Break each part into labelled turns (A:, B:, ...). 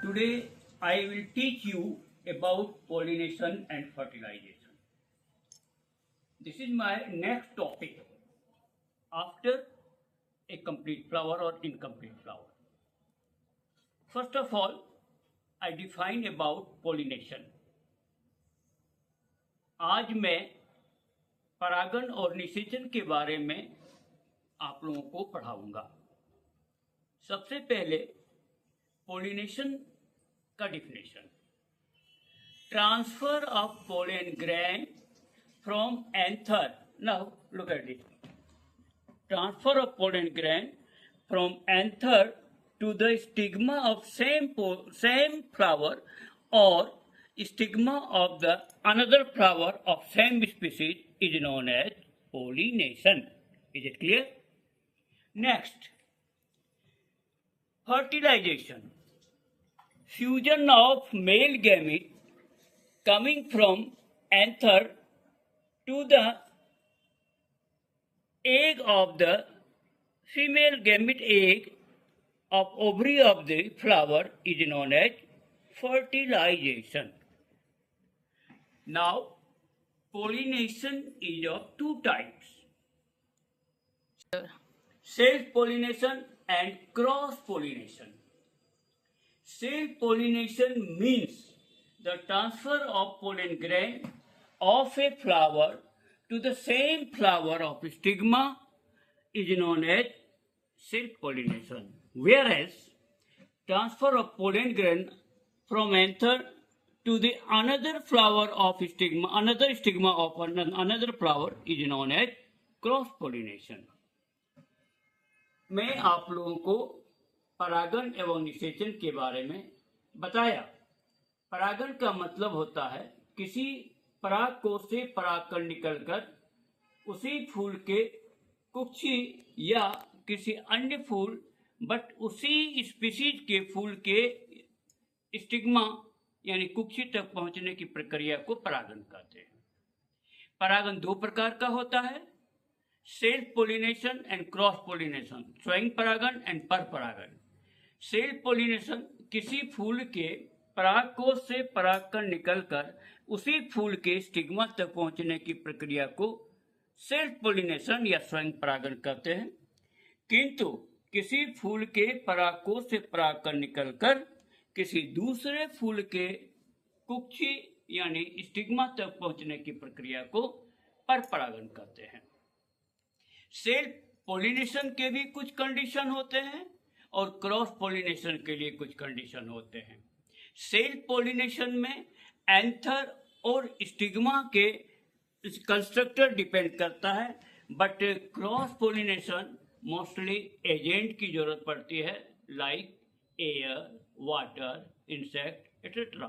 A: Today I will teach you about pollination and fertilization. This is my next topic after a complete flower or incomplete flower. First of all, I define about pollination. आज मैं परागण और निषेचन के बारे में आप लोगों को पढ़ाऊंगा। सबसे पहले pollination का definition. Transfer of pollen grain from anther. Now look at it. Transfer of pollen grain from anther to the stigma of same flower or stigma of the another flower of same species is known as pollination. Is it clear? Next, fertilization. Fusion of male gamete coming from anther to the egg of the female gamete egg of ovary of the flower is known as fertilization. Now, pollination is of two types: self-pollination and cross-pollination. Self-pollination means the transfer of pollen grain of a flower to the same flower of stigma is known as self-pollination. Whereas transfer of pollen grain from anther to the another flower of stigma, another stigma of another flower is known as cross-pollination. मैं आप लोगों को परागण एवं निषेचन के बारे में बताया। परागण का मतलब होता है किसी परागकोश से परागकण निकलकर उसी फूल के कुक्षी या किसी अन्य फूल बट उसी स्पीशीज के फूल के स्टिग्मा यानी कुक्षी तक पहुंचने की प्रक्रिया को परागण कहते हैं। परागण दो प्रकार का होता है: self pollination and cross pollination, स्वयं परागण एंड पर परागण। सेल्फ पोलिनेशन किसी फूल के परागकोश से परागकण निकलकर उसी फूल के स्टिग्मा तक पहुंचने की प्रक्रिया को सेल्फ पोलिनेशन या स्वयं परागण कहते हैं। किंतु किसी फूल के परागकोश से परागकण निकलकर किसी दूसरे फूल के कुक्षी यानी स्टिग्मा तक पहुंचने की प्रक्रिया को पर परागण कहते हैं। सेल्फ पोलिनेशन के भी कुछ कंडीशन होते हैं और क्रॉस पोलिनेशन के लिए कुछ कंडीशन होते हैं। सेल्फ पोलिनेशन में एंथर और स्टिग्मा के कंस्ट्रक्टर डिपेंड करता है, but cross pollination mostly agent की जरूरत पड़ती है, like air, water, insect etcetera.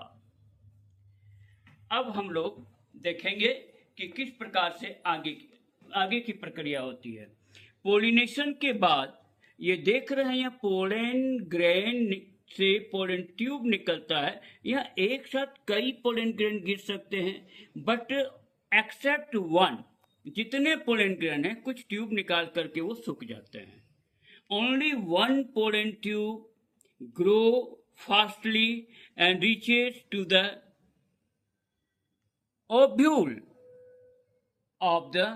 A: अब हम लोग देखेंगे कि किस प्रकार से आगे की प्रक्रिया होती है। पोलिनेशन के बाद ये देख रहे हैं पोलन ग्रेन से पोलन ट्यूब निकलता है। यह एक साथ कई पोलन ग्रेन गिर सकते हैं, बट एक्सेप्ट वन, जितने पोलन ग्रेन हैं कुछ ट्यूब निकाल करके वो सूख जाते हैं। Only one pollen tube grow fastly and reaches to the ovule of the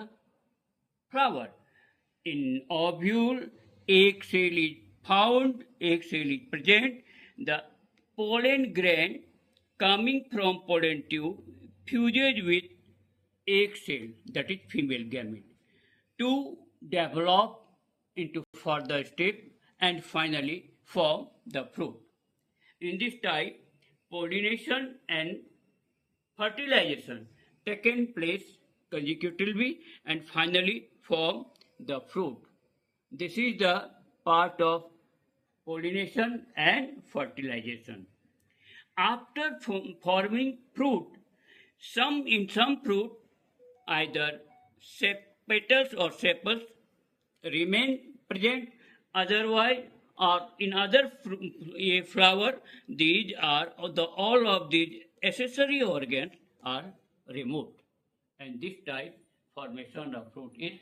A: flower. In ovule, egg cell is found, egg cell is present. The pollen grain coming from pollen tube fuses with egg cell, that is female gamete, to develop into further step and finally form the fruit. In this type, pollination and fertilization taken place consecutively and finally form the fruit. This is the part of pollination and fertilization. After forming fruit, in some fruit either petals or sepals remain present, otherwise or in other flower all of these accessory organs are removed, and this type formation of fruit is